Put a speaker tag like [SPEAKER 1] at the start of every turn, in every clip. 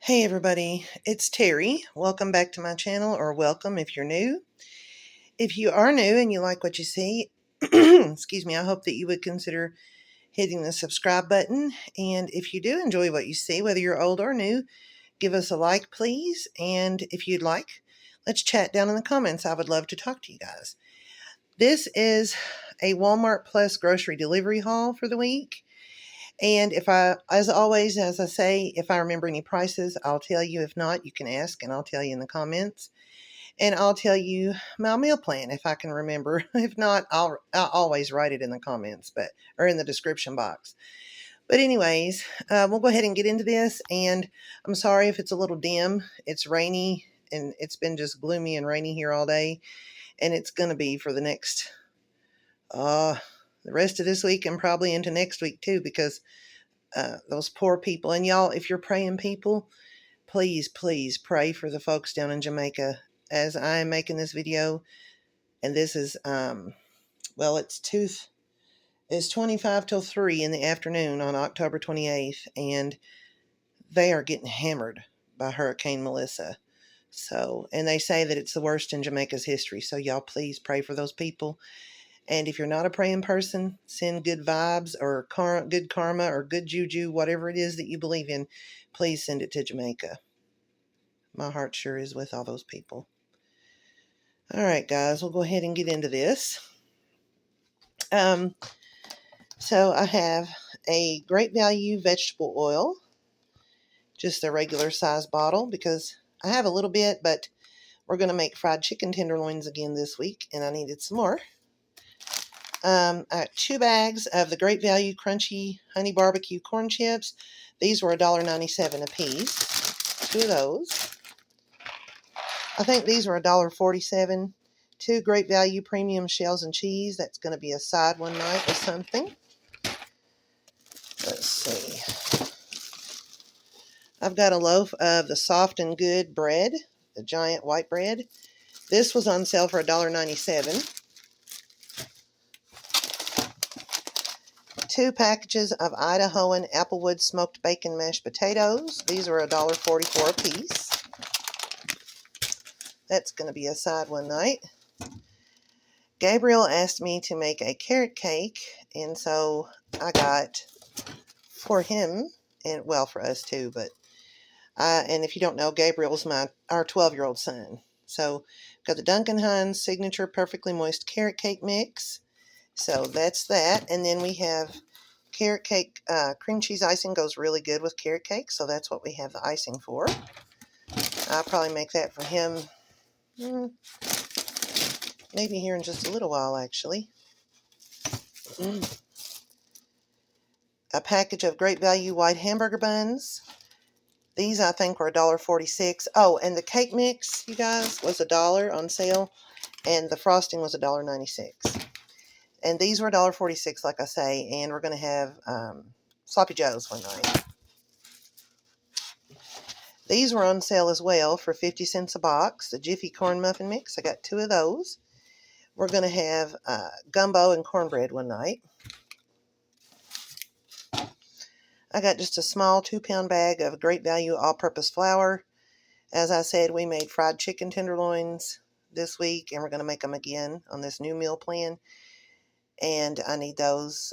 [SPEAKER 1] Hey everybody, it's Terry. Welcome back to my channel, or welcome if you're new. If you are new and you like what you see, excuse me, I hope that you would consider hitting the subscribe button. And if you do enjoy what you see, whether you're old or new, give us a like, please. And if you'd like, let's chat down in the comments. I would love to talk to you guys. This is a Walmart Plus grocery delivery haul for the week. And as always, as I say, if I remember any prices, I'll tell you. If not, you can ask and I'll tell you in the comments. And I'll tell you my meal plan if I can remember. If not, I'll always write it in the comments, or in the description box. But anyways, we'll go ahead and get into this. And I'm sorry if it's a little dim. It's rainy and it's been just gloomy and rainy here all day. And it's going to be for the rest of this week and probably into next week too, because those poor people. And y'all, if you're praying people, please pray for the folks down in Jamaica. As I am making this video, and this is it's 25 till 3 in the afternoon on October 28th, and they are getting hammered by Hurricane Melissa. So, and they say that it's the worst in Jamaica's history. So y'all please pray for those people. And if you're not a praying person, send good vibes or good karma or good juju, whatever it is that you believe in, please send it to Jamaica. My heart sure is with all those people. All right, guys, we'll go ahead and get into this. So I have a Great Value vegetable oil, just a regular size bottle, because I have a little bit, but we're going to make fried chicken tenderloins again this week, and I needed some more. I got 2 bags of the Great Value Crunchy Honey Barbecue Corn Chips. These were $1.97 a piece. 2 of those. I think these were $1.47. 2 Great Value Premium Shells and Cheese. That's going to be a side one night with something. Let's see. I've got a loaf of the Soft and Good bread, the giant white bread. This was on sale for $1.97. 2 packages of Idahoan applewood smoked bacon mashed potatoes. These were $1.44 a piece. That's going to be a side one night. Gabriel asked me to make a carrot cake, and so I got for him, and well, for us too, but and if you don't know, Gabriel's our 12-year-old son. So got the Duncan Hines signature perfectly moist carrot cake mix. So that's that. And then we have carrot cake, cream cheese icing goes really good with carrot cake, so that's what we have the icing for. I'll probably make that for him maybe here in just a little while, actually. A package of Great Value white hamburger buns. These, I think, were $1.46. Oh, and the cake mix, you guys, was $1 on sale, and the frosting was $1.96. And these were $1.46, like I say, and we're going to have Sloppy Joes one night. These were on sale as well for 50 cents a box. The Jiffy Corn Muffin Mix, I got 2 of those. We're going to have Gumbo and cornbread one night. I got just a small 2-pound bag of Great Value all-purpose flour. As I said, we made fried chicken tenderloins this week, and we're going to make them again on this new meal plan. And I need those.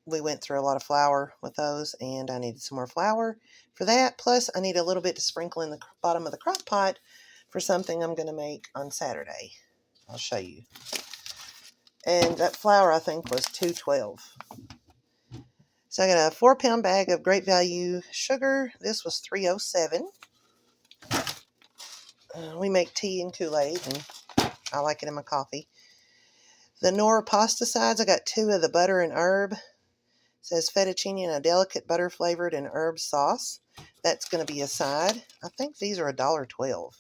[SPEAKER 1] We went through a lot of flour with those, and I needed some more flour for that. Plus, I need a little bit to sprinkle in the bottom of the crock pot for something I'm going to make on Saturday. I'll show you. And that flour, I think, was $2.12. So I got a 4-pound bag of Great Value sugar. This was $3.07. We make tea and Kool-Aid, and I like it in my coffee. The Knorr pasta sides, I got 2 of the butter and herb. It says fettuccine and a delicate butter-flavored and herb sauce. That's going to be a side. I think these are $1.12.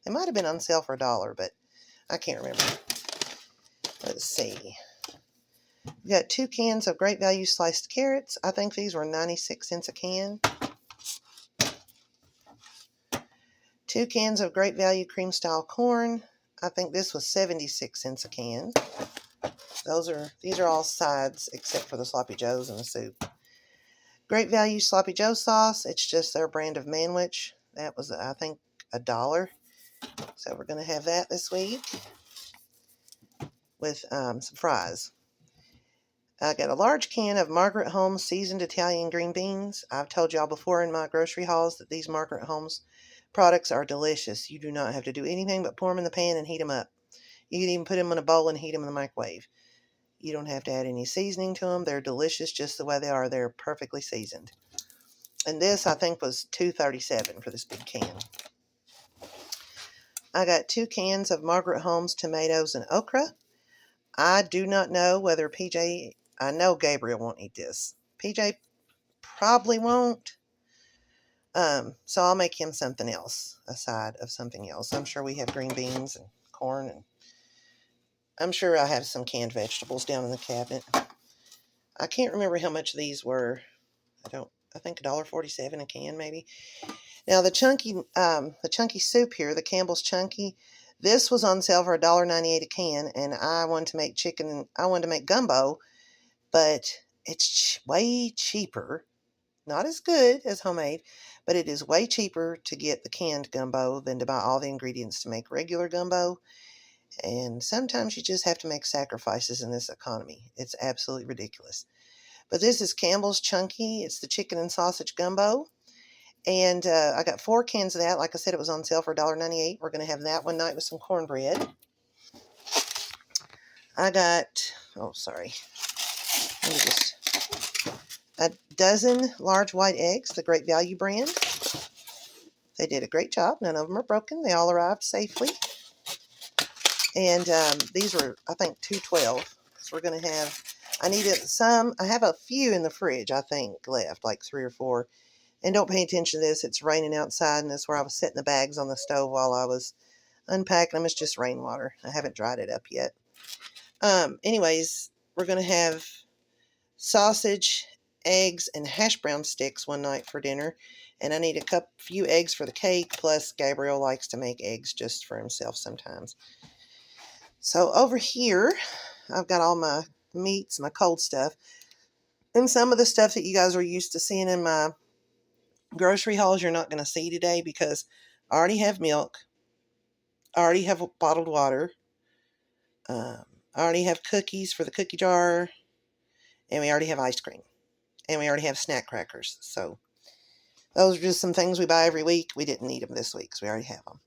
[SPEAKER 1] They might have been on sale for $1, but I can't remember. Let's see. We got 2 cans of Great Value sliced carrots. I think these were 96 cents a can. 2 cans of Great Value cream style corn. I think this was 76 cents a can. These are all sides except for the Sloppy Joes and the soup. Great Value Sloppy Joe sauce. It's just their brand of manwich. That was, I think, $1. So we're going to have that this week with some fries. I got a large can of Margaret Holmes seasoned Italian green beans. I've told y'all before in my grocery hauls that these Margaret Holmes products are delicious. You do not have to do anything but pour them in the pan and heat them up. You can even put them in a bowl and heat them in the microwave. You don't have to add any seasoning to them. They're delicious just the way they are. They're perfectly seasoned. And this, I think, was $2.37 for this big can. I got 2 cans of Margaret Holmes tomatoes and okra. I do not know whether PJ... I know Gabriel won't eat this. PJ probably won't. So I'll make him something else, a side of something else. I'm sure we have green beans and corn, and I'm sure I have some canned vegetables down in the cabinet. I can't remember how much these were. I think $1.47 a can, maybe. Now the chunky soup here, the Campbell's Chunky, this was on sale for $1.98 a can, and I wanted to make gumbo, but it's way cheaper. Not as good as homemade, but it is way cheaper to get the canned gumbo than to buy all the ingredients to make regular gumbo. And sometimes you just have to make sacrifices in this economy. It's absolutely ridiculous. But this is Campbell's Chunky. It's the chicken and sausage gumbo. And I got 4 cans of that. Like I said, it was on sale for $1.98. We're going to have that one night with some cornbread. I got, a dozen large white eggs, the Great Value brand. They did a great job. None of them are broken. They all arrived safely. And these were, I think, $2.12. So we're going to have, I have a few in the fridge, I think, left, like 3 or 4. And don't pay attention to this. It's raining outside, and that's where I was setting the bags on the stove while I was unpacking them. It's just rainwater. I haven't dried it up yet. Anyways, we're going to have sausage, eggs, and hash brown sticks one night for dinner. And I need a few eggs for the cake, plus Gabriel likes to make eggs just for himself sometimes. So over here, I've got all my meats, my cold stuff, and some of the stuff that you guys are used to seeing in my grocery hauls you're not going to see today because I already have milk. I already have bottled water. I already have cookies for the cookie jar. And we already have ice cream. And we already have snack crackers. So those are just some things we buy every week. We didn't need them this week because we already have them.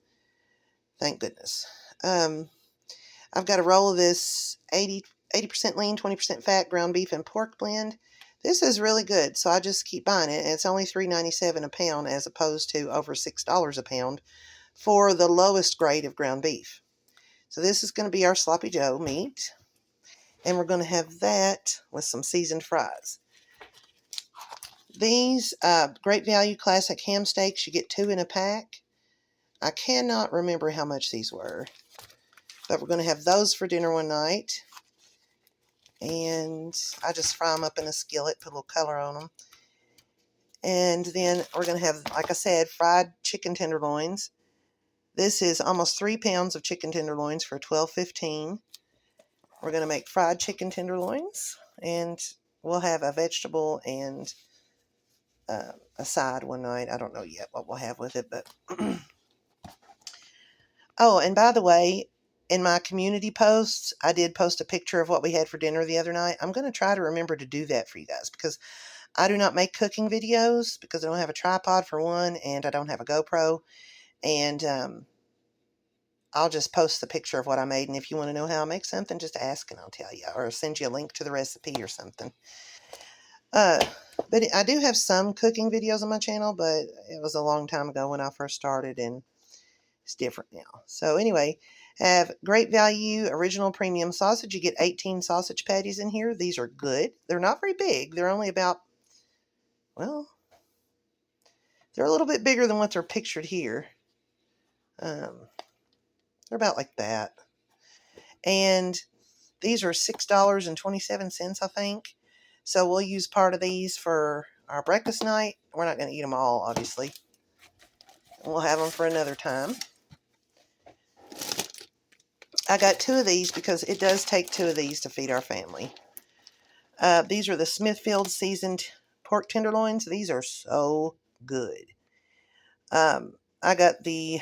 [SPEAKER 1] Thank goodness. I've got a roll of this 80% lean, 20% fat ground beef and pork blend. This is really good, so I just keep buying it. And it's only $3.97 a pound as opposed to over $6 a pound for the lowest grade of ground beef. So this is going to be our Sloppy Joe meat. And we're going to have that with some seasoned fries. These Great Value Classic ham steaks, you get 2 in a pack. I cannot remember how much these were. But we're going to have those for dinner one night. And I just fry them up in a skillet, put a little color on them. And then we're going to have, like I said, fried chicken tenderloins. This is almost 3 pounds of chicken tenderloins for $12.15. We're going to make fried chicken tenderloins. And we'll have a vegetable and a side one night. I don't know yet what we'll have with it. But oh, and by the way, in my community posts, I did post a picture of what we had for dinner the other night. I'm going to try to remember to do that for you guys because I do not make cooking videos because I don't have a tripod for one and I don't have a GoPro. And I'll just post the picture of what I made. And if you want to know how I make something, just ask and I'll tell you. Or send you a link to the recipe or something. But I do have some cooking videos on my channel, but it was a long time ago when I first started and it's different now. So anyway, have Great Value Original Premium Sausage. You get 18 sausage patties in here. These are good. They're not very big. They're only about, well, they're a little bit bigger than what they're pictured here. They're about like that. And these are $6.27, I think. So we'll use part of these for our breakfast night. We're not going to eat them all, obviously. We'll have them for another time. I got 2 of these because it does take 2 of these to feed our family. These are the Smithfield seasoned pork tenderloins. These are so good. I got the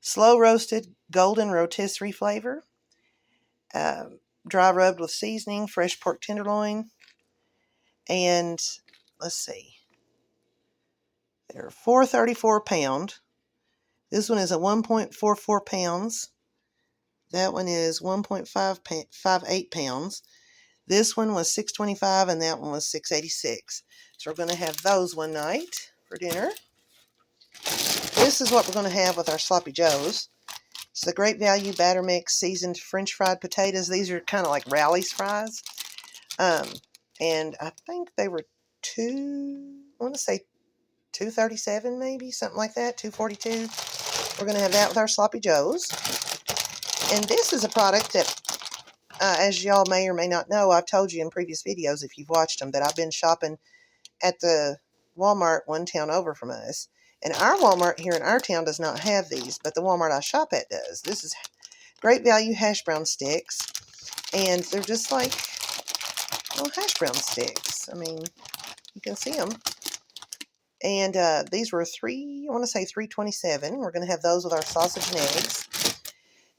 [SPEAKER 1] slow roasted golden rotisserie flavor, dry rubbed with seasoning, fresh pork tenderloin, and let's see, they're $4.34 a pound. This one is at 1.44 pounds. That one is 1.58 pounds. This one was $6.25 and that one was $6.86. So we're going to have those one night for dinner. This is what we're going to have with our sloppy joes. It's the Great Value batter mix seasoned French fried potatoes. These are kind of like Rally's fries. And I think they were I want to say $2.37 maybe, something like that, $2.42. We're going to have that with our sloppy joes. And this is a product that, as y'all may or may not know, I've told you in previous videos if you've watched them, that I've been shopping at the Walmart one town over from us. And our Walmart here in our town does not have these, but the Walmart I shop at does. This is Great Value hash brown sticks. And they're just like little hash brown sticks. I mean, you can see them. And these were I want to say $3.27. We're going to have those with our sausage and eggs.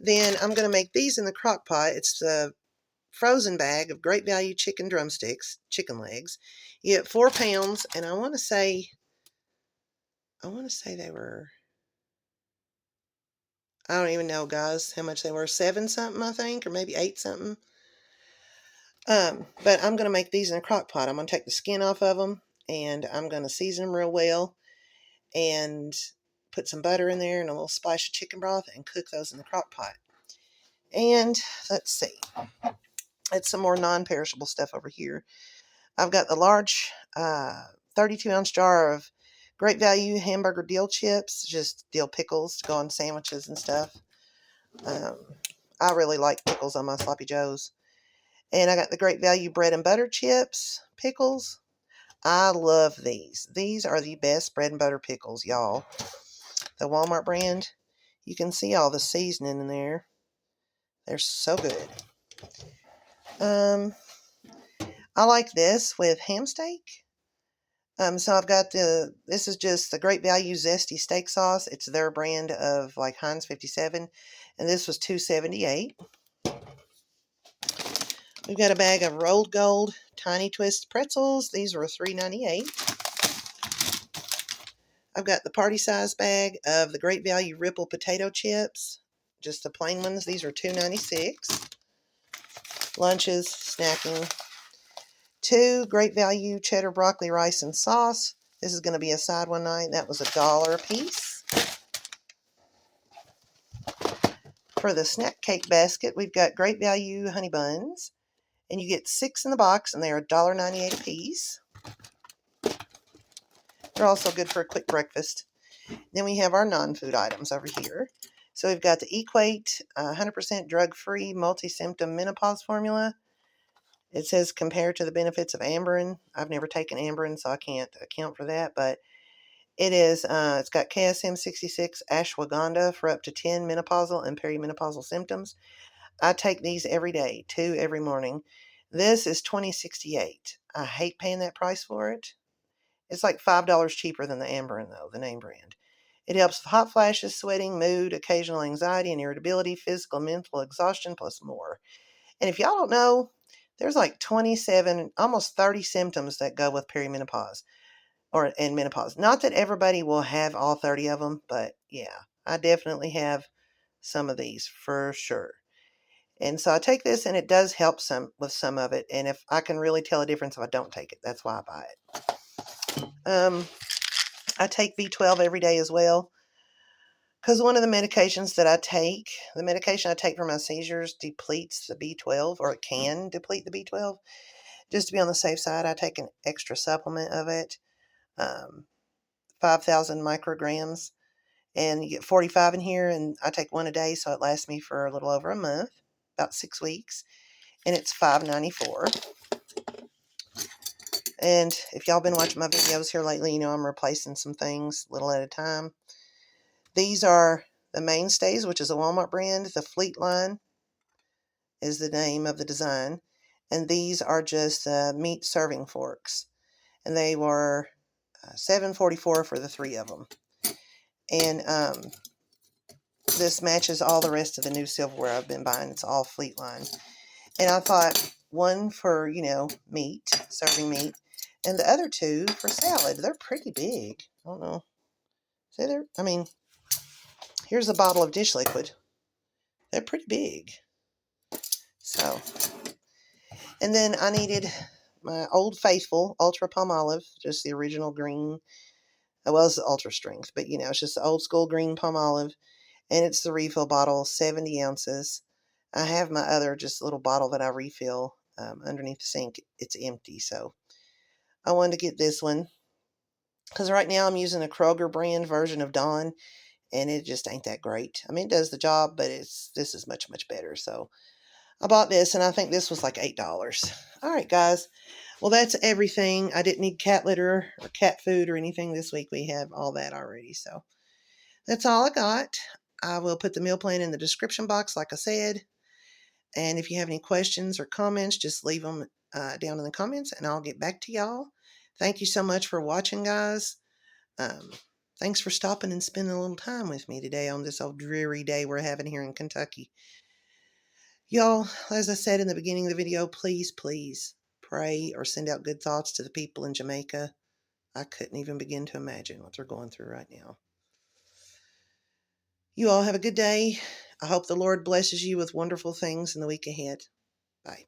[SPEAKER 1] Then I'm going to make these in the crock pot. It's the frozen bag of Great Value chicken drumsticks, chicken legs. You get 4 pounds, and I want to say they were, I don't even know, guys, how much they were. 7 something, I think, or maybe 8 something. But I'm going to make these in a crock pot. I'm going to take the skin off of them, and I'm going to season them real well, and put some butter in there and a little splash of chicken broth, and cook those in the crock pot. And let's see. It's some more non-perishable stuff over here. I've got the large 32-ounce jar of Great Value hamburger dill chips, just dill pickles to go on sandwiches and stuff. I really like pickles on my sloppy joes. And I got the Great Value bread and butter chips, pickles. I love these. These are the best bread and butter pickles, y'all. The Walmart brand. You can see all the seasoning in there. They're so good. I like this with ham steak. So I've got this is just the Great Value Zesty Steak Sauce. It's their brand of like Heinz 57. And this was $2.78. We've got a bag of rolled gold tiny twist pretzels. These were $3.98. I've got the party size bag of the Great Value Ripple potato chips. Just the plain ones. These are $2.96. Lunches, snacking. 2 Great Value cheddar broccoli rice and sauce. This is going to be a side one night. That was $1 a piece. For the snack cake basket, we've got Great Value honey buns. And you get 6 in the box, and they're $1.98 a piece. They're also good for a quick breakfast. Then we have our non-food items over here. So we've got the Equate 100% drug-free multi-symptom menopause formula. It says compared to the benefits of Amberen. I've never taken Amberen, so I can't account for that. But it is. It's got KSM 66 ashwagandha for up to 10 menopausal and perimenopausal symptoms. I take these every day, 2 every morning. This is $20.68. I hate paying that price for it. It's like $5 cheaper than the Amberen, though, the name brand. It helps with hot flashes, sweating, mood, occasional anxiety and irritability, physical and mental exhaustion, plus more. And if y'all don't know, there's like 27, almost 30 symptoms that go with perimenopause and menopause. Not that everybody will have all 30 of them, but yeah, I definitely have some of these for sure. And so I take this, and it does help with some of it. And if I can really tell a difference if I don't take it, that's why I buy it. I take B12 every day as well, because one of the medications that I take, the medication I take for my seizures, depletes the B12, or it can deplete the B12. Just to be on the safe side, I take an extra supplement of it, 5,000 micrograms, and you get 45 in here, and I take one a day, so it lasts me for a little over a month, about 6 weeks, and it's $5.94. And if y'all been watching my videos here lately, you know I'm replacing some things little at a time. These are the mainstays, which is a Walmart brand. The Fleet line is the name of the design. And these are just meat serving forks. and they were $7.44 for the 3 of them. And this matches all the rest of the new silverware I've been buying. It's all Fleetline. And I thought one for, meat, serving meat, and the other 2 for salad. They're pretty big. I don't know. See there? I mean, here's a bottle of dish liquid. They're pretty big. So, and then I needed my Old Faithful Ultra Palm Olive, just the original green. Well, it's the ultra strength, but it's just the old school green palm olive. And it's the refill bottle, 70 ounces. I have my other just little bottle that I refill underneath the sink. It's empty, so I wanted to get this one. Because right now I'm using a Kroger brand version of Dawn, and it just ain't that great. I mean, it does the job, but this is much, much better. So I bought this, and I think this was like $8. All right, guys. Well, that's everything. I didn't need cat litter or cat food or anything this week. We have all that already. So that's all I got. I will put the meal plan in the description box, like I said. And if you have any questions or comments, just leave them down in the comments, and I'll get back to y'all. Thank you so much for watching, guys. Thanks for stopping and spending a little time with me today on this old dreary day we're having here in Kentucky. Y'all, as I said in the beginning of the video, please, please pray or send out good thoughts to the people in Jamaica. I couldn't even begin to imagine what they're going through right now. You all have a good day. I hope the Lord blesses you with wonderful things in the week ahead. Bye.